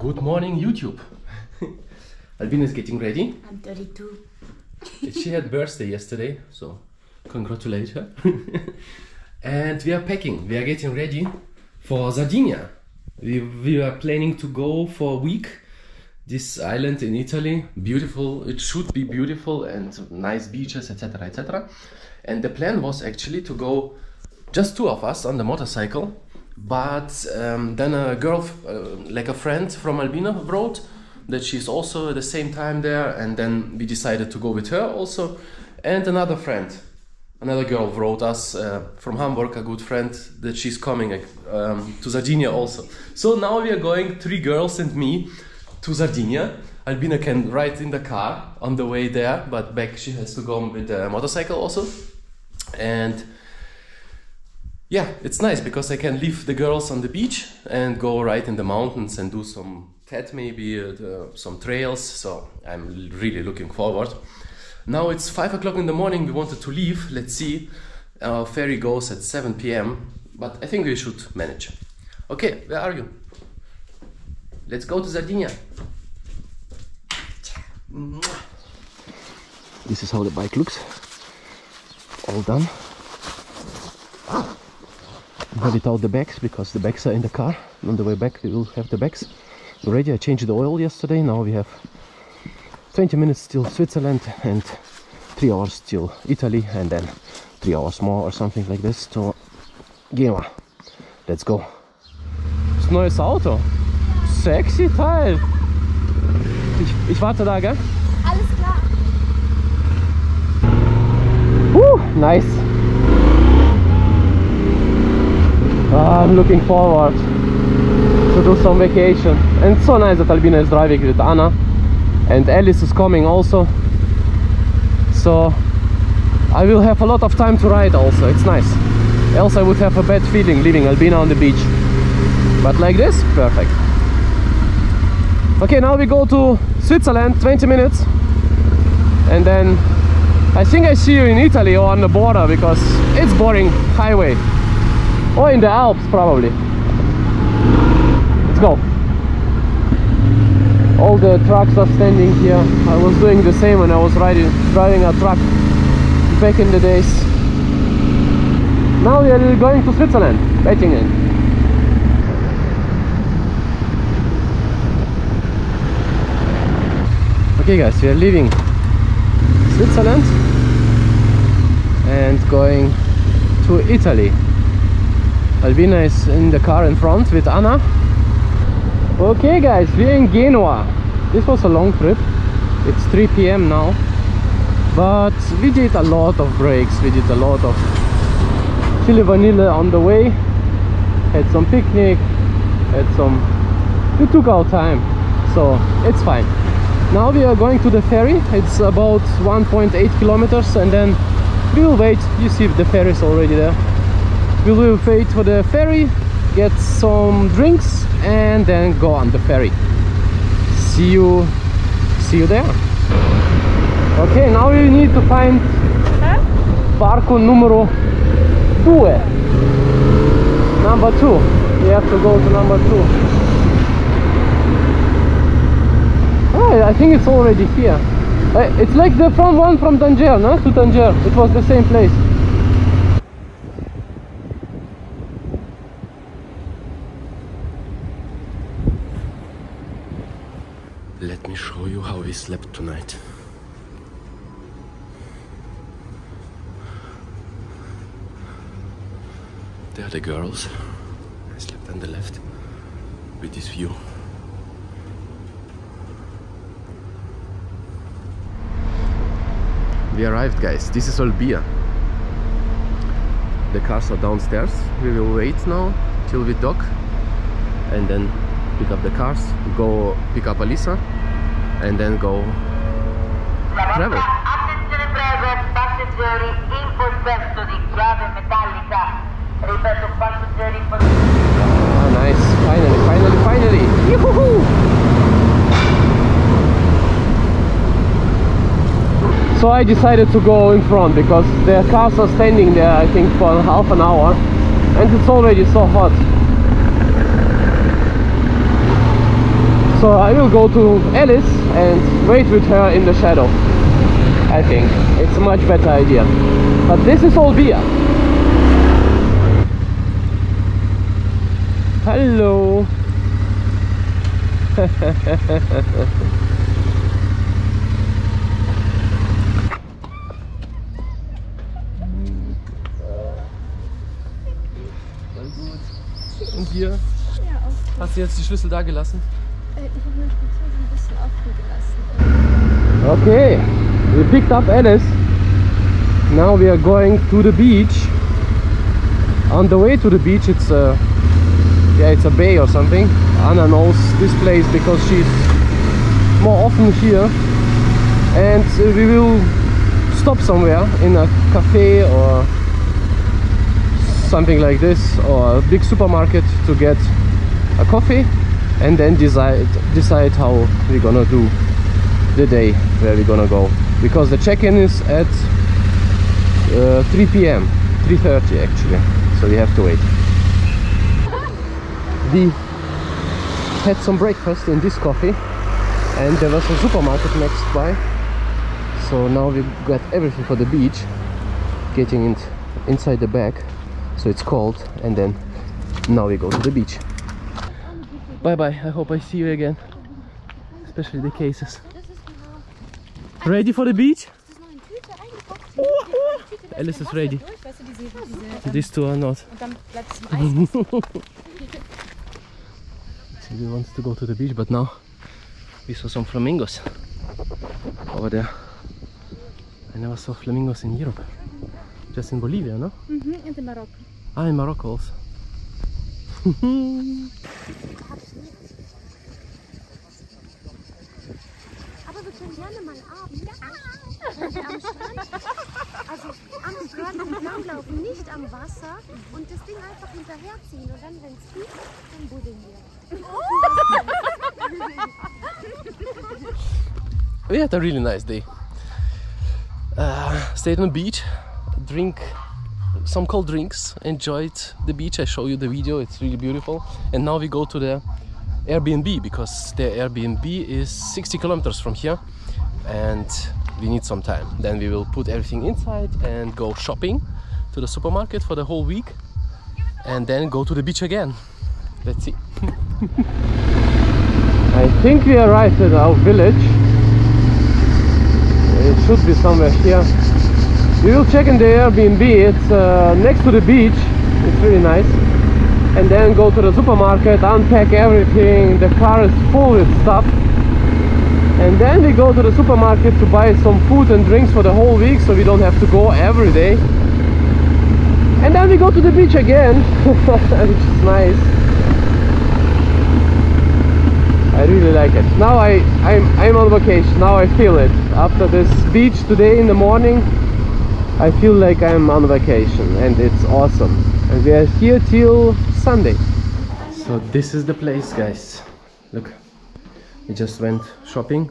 Good morning, YouTube. Albina is getting ready. I'm 32. She had birthday yesterday, so congratulate her. And we are packing. We are getting ready for Sardinia. We are planning to go for a week. This island in Italy, beautiful. It should be beautiful and nice beaches, etc., etc. And the plan was actually to go just two of us on the motorcycle. But then a girl, like a friend from Albina, wrote that she's also at the same time there, and then we decided to go with her also. And another friend, another girl wrote us from Hamburg, a good friend, that she's coming to Sardinia also. So now we are going, 3 girls and me, to Sardinia. Albina can ride in the car on the way there, but back she has to go with the motorcycle also. And yeah, it's nice because I can leave the girls on the beach and go right in the mountains and do some cat maybe, some trails. So I'm really looking forward. Now it's 5 o'clock in the morning. We wanted to leave. Let's see. Our ferry goes at 7 p.m. But I think we should manage. Okay, where are you? Let's go to Sardinia. This is how the bike looks. All done. Without the bags, because the bags are in the car. On the way back we will have the bags ready. I changed the oil yesterday. Now we have 20 minutes till Switzerland and 3 hours till Italy, and then 3 hours more or something like this to Genua. Let's go. Das neues Auto. Sexy Teil. Ich warte da, gell? Alles klar. Nice. I'm looking forward to do some vacation, and it's so nice that Albina is driving with Anna, and Alice is coming also, so I will have a lot of time to ride also. It's nice, else I would have a bad feeling leaving Albina on the beach, but like this, perfect. Okay, now we go to Switzerland, 20 minutes, and then I think I see you in Italy or on the border, because it's boring highway. Or in the Alps, probably. Let's go. All the trucks are standing here. I was doing the same when I was driving a truck back in the days. Now we are going to Switzerland, Bettingen. Okay guys, we are leaving Switzerland and going to Italy. Albina is in the car in front with Anna. Okay guys, we're in Genua. This was a long trip. It's 3 p.m. now, but we did a lot of breaks. We did a lot of chili vanille on the way, had some picnic, we took our time, so it's fine. Now we are going to the ferry. It's about 1.8 kilometers, and then we will wait. You see the ferry is already there. We will wait for the ferry, get some drinks, and then go on the ferry. See you there. Okay, now we need to find Parco numero 2. Number 2. We have to go to number 2. Oh, I think it's already here. It's like the front one from Tangier, no? To Tangier. It was the same place. Let me show you how we slept tonight. There are the girls. I slept on the left with this view. We arrived, guys. This is Olbia. The cars are downstairs. We will wait now till we dock and then pick up the cars, go pick up Alisa, and then go travel. Attenzione prego, passeggeri in possesso di chiave metallica. Ripeto, passeggeri in possesso. Ah, nice. Finally. Yoo-hoo-hoo! So I decided to go in front because the cars are standing there, I think, for half an hour, and it's already so hot. So I will go to Alice and wait with her in the shadow. I think it's a much better idea. But this is all beer. Hello. Und hier? Ja, auch. Hast du jetzt die Schlüssel da gelassen? Ich habe mir ein bisschen offen gelassen. Okay, we picked up Alice. Now we are going to the beach. On the way to the beach, it's a bay or something. Anna knows this place because she's more often here. And we will stop somewhere in a cafe or something like this, or a big supermarket to get a coffee, and then decide how we're gonna do the day, where we're gonna go, because the check-in is at 3 p.m. 3:30 actually, so we have to wait. We had some breakfast in this coffee, and there was a supermarket next by, so now we got everything for the beach, getting it inside the bag, so it's cold, and then now we go to the beach. Bye bye, I hope I see you again, especially the cases. Ready for the beach? Alice is ready. These two are not. She wants to go to the beach, but now we saw some flamingos over there. I never saw flamingos in Europe. Just in Bolivia, no? And in Morocco. Ah, in Morocco also. Aber wir können gerne mal abends, wenn wir am Strand, also am Strand entlanglaufen, nicht am Wasser, und das Ding einfach hinterherziehen, und dann, wenn es fliegt, dann buddeln wir. We had a really nice day. Stayed on the beach, drink some cold drinks, enjoyed the beach. I show you the video, it's really beautiful. And now we go to the Airbnb, because the Airbnb is 60 kilometers from here and we need some time. Then we will put everything inside and go shopping to the supermarket for the whole week, and then go to the beach again. Let's see. I think we arrived at our village. It should be somewhere here. We will check in the Airbnb. It's next to the beach. It's really nice. And then go to the supermarket, unpack everything. The car is full with stuff. And then we go to the supermarket to buy some food and drinks for the whole week, so we don't have to go every day. And then we go to the beach again, which is nice. I really like it. Now I'm on vacation. Now I feel it. After this beach today in the morning, I feel like I'm on vacation, and it's awesome. And we are here till Sunday. So this is the place, guys. Look, we just went shopping.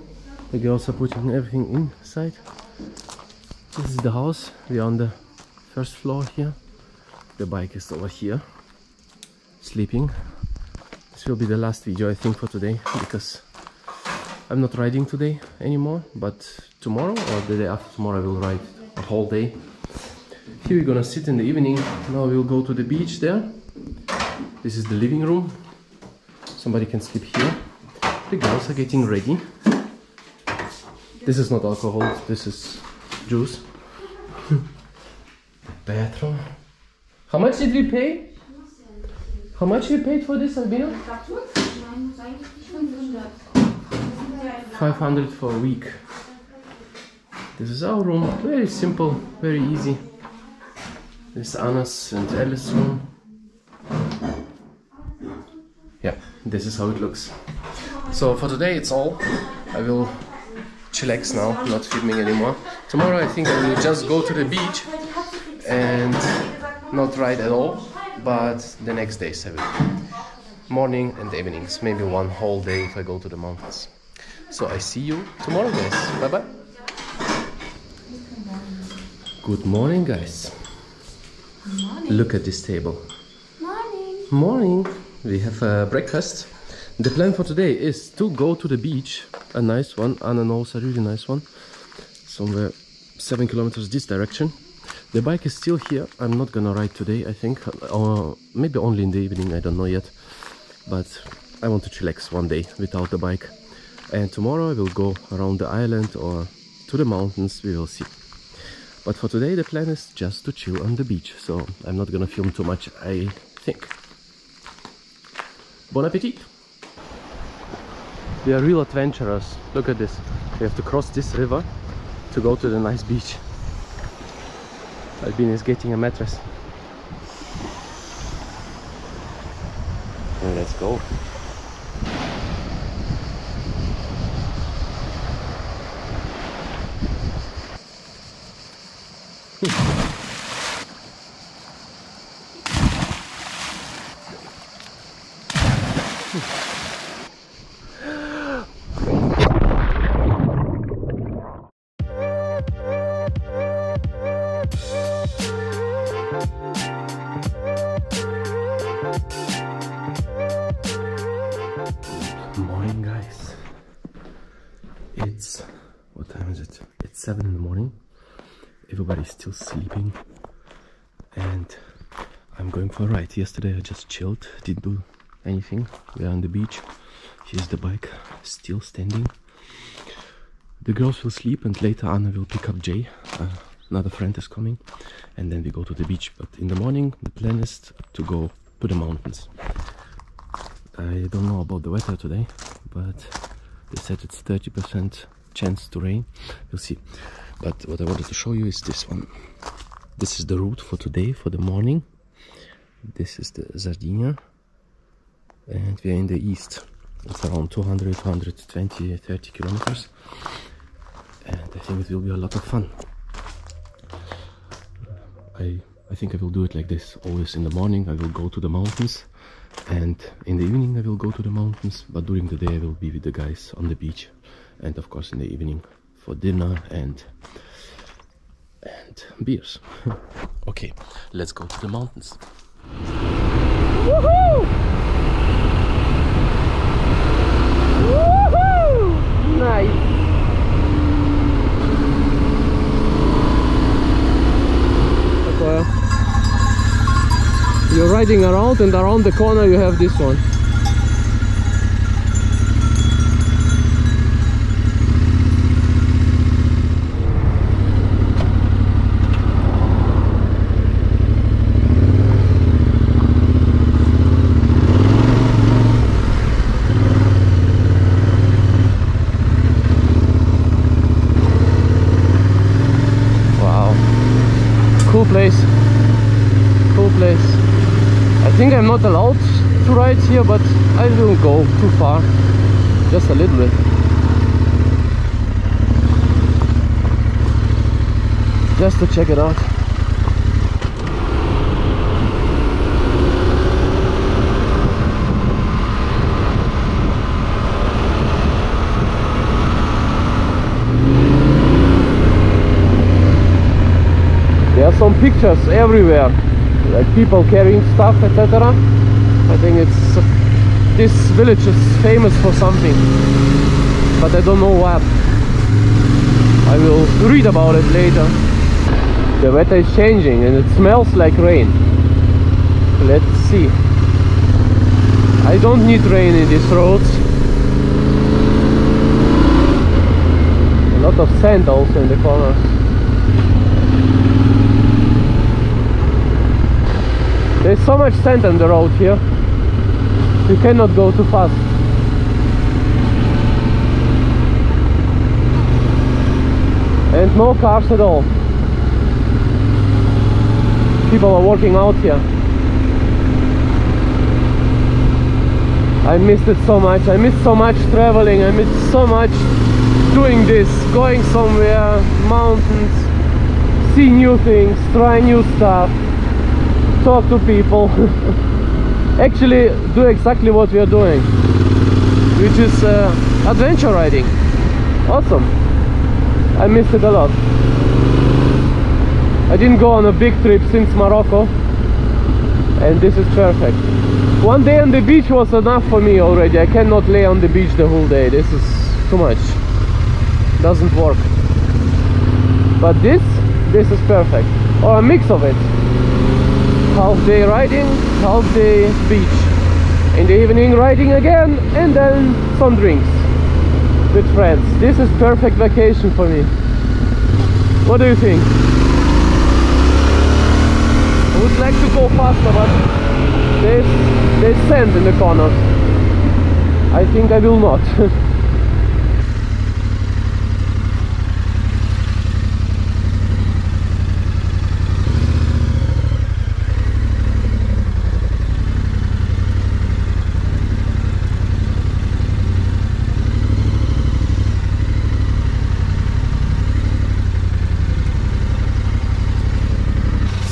The girls are putting everything inside. This is the house. We are on the first floor here. The bike is over here, sleeping. This will be the last video, I think, for today, because I'm not riding today anymore, but tomorrow or the day after tomorrow I will ride a whole day. Here we're gonna sit in the evening. Now we'll go to the beach there. This is the living room. Somebody can sleep here. The girls are getting ready. This is not alcohol, this is juice. Bathroom. How much did we pay? How much we paid for this, Albina? 500 for a week. This is our room. Very simple, very easy. This is Anna's and Alice's room. Yeah, this is how it looks. So for today it's all. I will chillax now, not filming anymore. Tomorrow I think I will just go to the beach and not ride at all, but the next days I will. Morning and evenings, maybe one whole day if I go to the mountains. So I see you tomorrow, guys. Bye bye. Good morning, guys. Morning. Look at this table. Morning. Morning. We have breakfast. The plan for today is to go to the beach, a nice one, Anna knows a really nice one, somewhere 7 kilometers this direction. The bike is still here. I'm not gonna ride today, I think, or maybe only in the evening, I don't know yet. But I want to chillax one day without the bike. And tomorrow I will go around the island or to the mountains, we will see. But for today the plan is just to chill on the beach, so I'm not gonna film too much, I think. Bon appetit! We are real adventurers. Look at this. We have to cross this river to go to the nice beach. Albin is getting a mattress. And let's go. Morning, guys. It's, what time is it? It's 7 in the morning. Everybody's still sleeping and I'm going for a ride. Yesterday I just chilled, didn't do anything. We are on the beach. Here's the bike, still standing. The girls will sleep and later Anna will pick up Jay. Another friend is coming and then we go to the beach. But in the morning the plan is to go to the mountains. I don't know about the weather today, but they said it's 30% chance to rain. We'll see. But what I wanted to show you is this one. This is the route for today, for the morning. This is the Sardinia. And we are in the east. It's around 200, 220, 30 kilometers. And I think it will be a lot of fun. I think I will do it like this. Always in the morning I will go to the mountains. And in the evening I will go to the mountains, but during the day I will be with the guys on the beach, and of course in the evening for dinner and beers. Okay, let's go to the mountains. Woohoo! Woohoo! Nice. Okay. You're riding around and around the corner you have this one. Wow. Cool place. Cool place. I think I'm not allowed to ride here, but I will go too far, just a little bit. Just to check it out. There are some pictures everywhere. Like people carrying stuff, etc. I think it's this village is famous for something, but I don't know what. I will read about it later. The weather is changing and it smells like rain. Let's see. I don't need rain in these roads. A lot of sand also in the corners. There's so much sand on the road here, you cannot go too fast. And no cars at all. People are working out here. I missed it so much. I missed so much traveling. I missed so much doing this, going somewhere, mountains, see new things, try new stuff, talk to people. Actually do exactly what we are doing, which is adventure riding. Awesome. I missed it a lot. I didn't go on a big trip since Morocco, and this is perfect. One day on the beach was enough for me already. I cannot lay on the beach the whole day. This is too much. Doesn't work. But this is perfect. Or a mix of it. Half day riding, half day beach. In the evening riding again, and then some drinks with friends. This is perfect vacation for me. What do you think? I would like to go faster, but there's sand in the corner. I think I will not.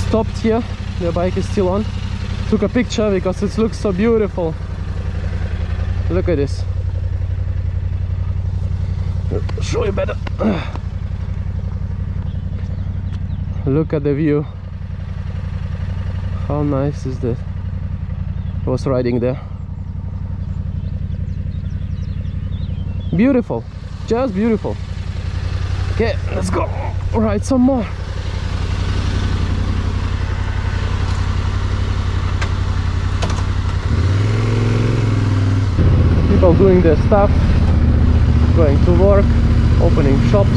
Stopped here, the bike is still on. Took a picture because it looks so beautiful. Look at this. I'll show you better. Look at the view. How nice is that? I was riding there. Beautiful, just beautiful. Okay, let's go ride some more. People doing their stuff, going to work, opening shops.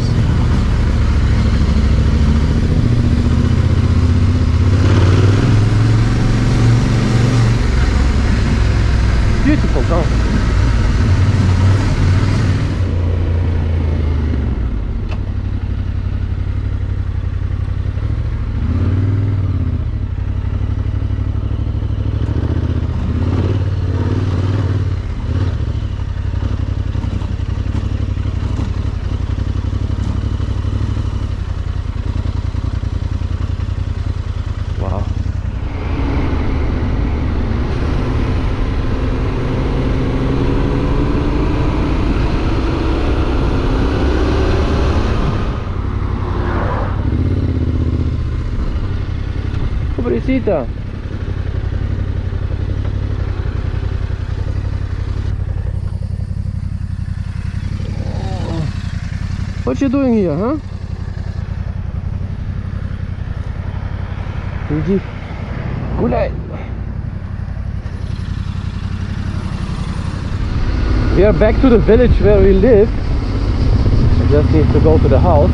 Beautiful town. Pobrecita. What you doing here, huh? Иди, гуляй. We are back to the village where we live. I just need to go to the house.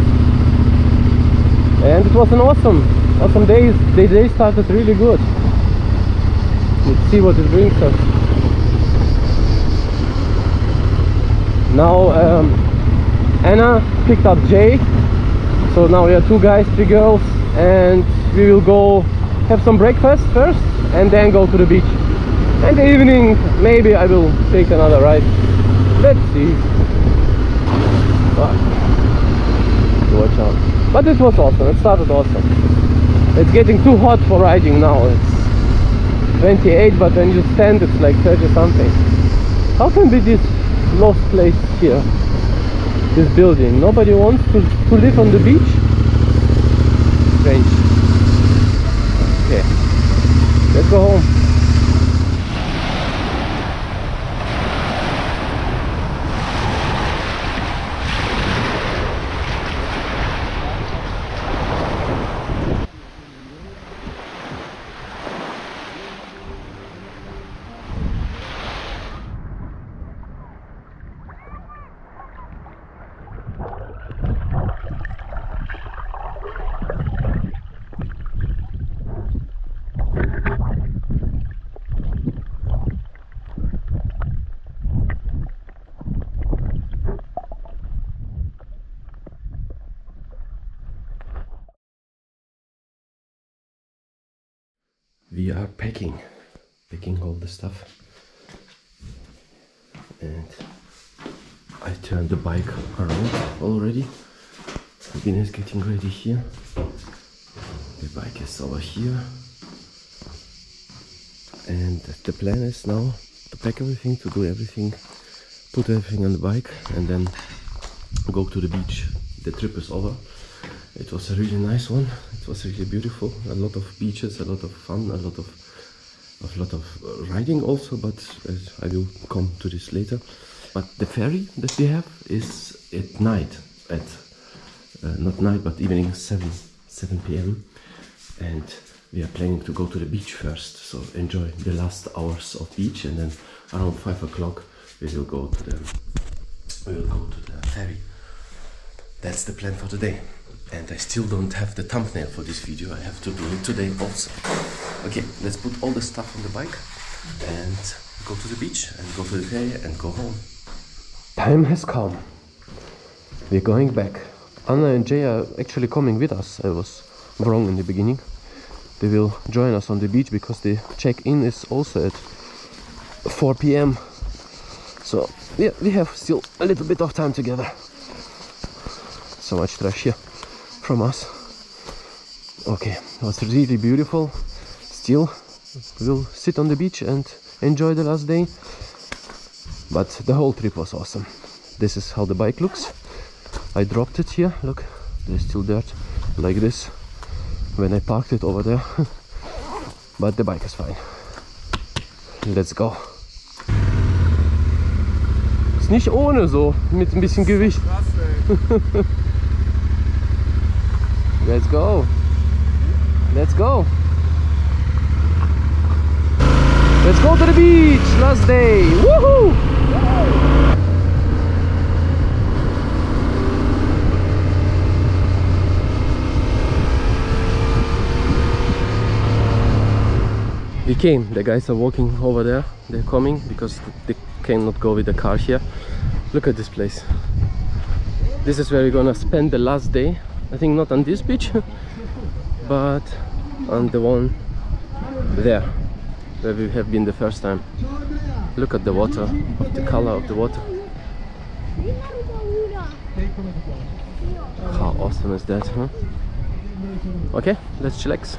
And it was an awesome day. The day started really good. Let's see what it brings us. Now Anna picked up Jay, so now we are 2 guys, 3 girls, and we will go have some breakfast first and then go to the beach. And the evening maybe I will take another ride. Let's see. Watch out. But it was awesome. It started awesome. It's getting too hot for riding now. It's 28, but when you stand it's like 30 something. How can be this lost place here? This building. Nobody wants to live on the beach? Strange. Okay. Let's go home. We are packing all the stuff, and I turned the bike around already. Sabine is getting ready here. The bike is over here, and the plan is now to pack everything, to do everything, put everything on the bike, and then go to the beach. The trip is over. It was a really nice one. It was really beautiful. A lot of beaches, a lot of fun, a lot of a lot of riding also, but I will come to this later. But the ferry that we have is at night, at not night but evening, 7 p.m. and we are planning to go to the beach first, so enjoy the last hours of beach, and then around 5 o'clock we will go to the ferry. That's the plan for today. And I still don't have the thumbnail for this video. I have to do it today also. Okay, let's put all the stuff on the bike and go to the beach and go to the ferry and go home. Time has come. We're going back. Anna and Jay are actually coming with us. I was wrong in the beginning. They will join us on the beach because the check-in is also at 4 p.m. So yeah, we have still a little bit of time together. So much trash here from us. Okay, it was really beautiful. Still, we'll sit on the beach and enjoy the last day. But the whole trip was awesome. This is how the bike looks. I dropped it here. Look, there's still dirt like this when I parked it over there. But the bike is fine. Let's go. Ist nicht ohne so, mit ein bisschen Gewicht. Let's go. Let's go. Let's go to the beach. Last day. Woohoo! We came. The guys are walking over there. They're coming because they cannot go with the car here. Look at this place. This is where we're gonna spend the last day. I think not on this beach, but on the one there, where we have been the first time. Look at the water, the color of the water. How awesome is that, huh? Okay, let's chillax.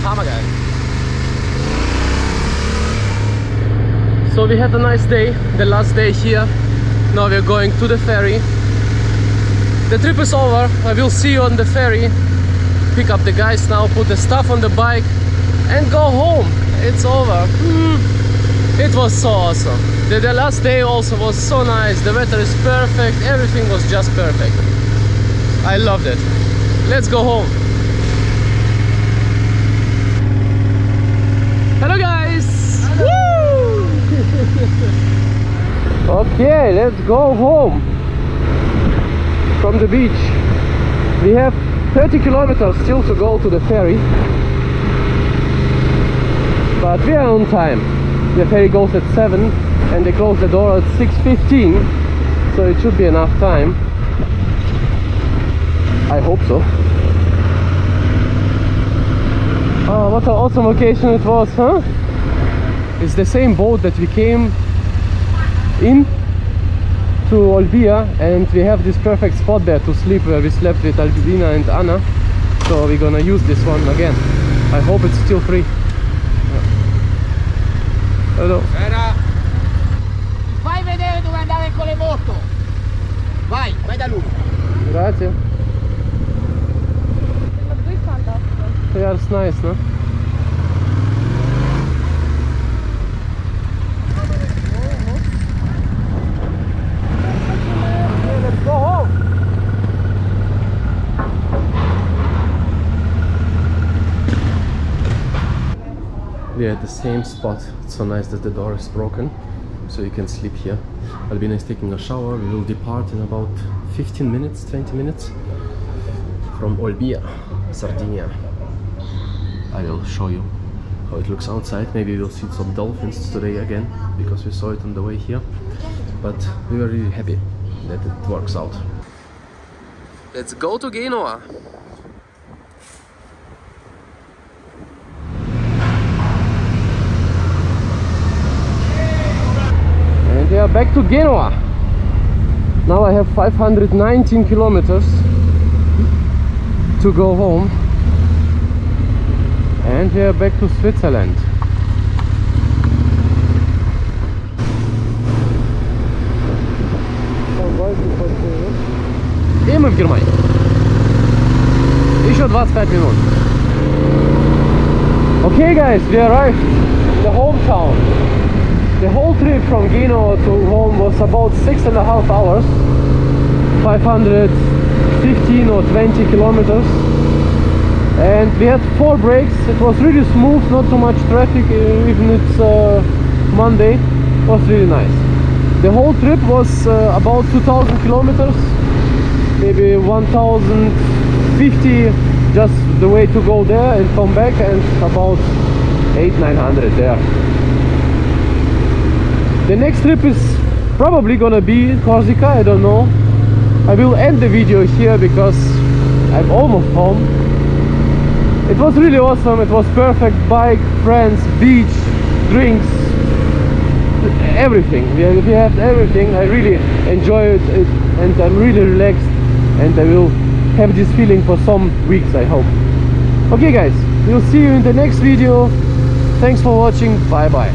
Hammer guy. So we had a nice day, the last day here. Now we're going to the ferry. The trip is over. I will see you on the ferry. Pick up the guys now, put the stuff on the bike and go home. It's over. It was so awesome. The last day also was so nice. The weather is perfect. Everything was just perfect. I loved it. Let's go home. Hello guys! Woo! Okay, let's go home from the beach. We have 30 kilometers still to go to the ferry, but we are on time. The ferry goes at 7 and they close the door at 6:15, so it should be enough time. I hope so. Oh, what an awesome occasion it was, huh? It's the same boat that we came in to Olbia, and we have this perfect spot there to sleep where we slept with Albina and Anna. So we're gonna use this one again. I hope it's still free. Yeah. Hello. Fai vedere dove andare con le moto. Vai da lui. Grazie. Yeah, it's nice, no? Let's go home. We're at the same spot. It's so nice that the door is broken, so you can sleep here. Albina is taking a shower. We will depart in about 15 minutes, 20 minutes from Olbia, Sardinia. I will show you how it looks outside. Maybe we'll see some dolphins today again, because we saw it on the way here. But we were really happy that it works out. Let's go to Genoa. And we are back to Genoa. Now I have 519 kilometers to go home. And we are back to Switzerland. мы в Германии. Еще 25 минут. Okay guys, we arrived in the hometown. The whole trip from Genoa to home was about 6.5 hours, 515 or 20 kilometers, and we had 4 breaks. It was really smooth, not too much traffic, even it's Monday. It was really nice. The whole trip was about 2,000 kilometers, maybe 1,050 just the way to go there and come back, and about 800-900 there. The next trip is probably gonna be Corsica, I don't know. I will end the video here because I'm almost home. It was really awesome, it was perfect. Bike, friends, beach, drinks, everything. We had everything. I really enjoyed it and I'm really relaxed, and I will have this feeling for some weeks, I hope. Okay guys, we'll see you in the next video. Thanks for watching, bye bye.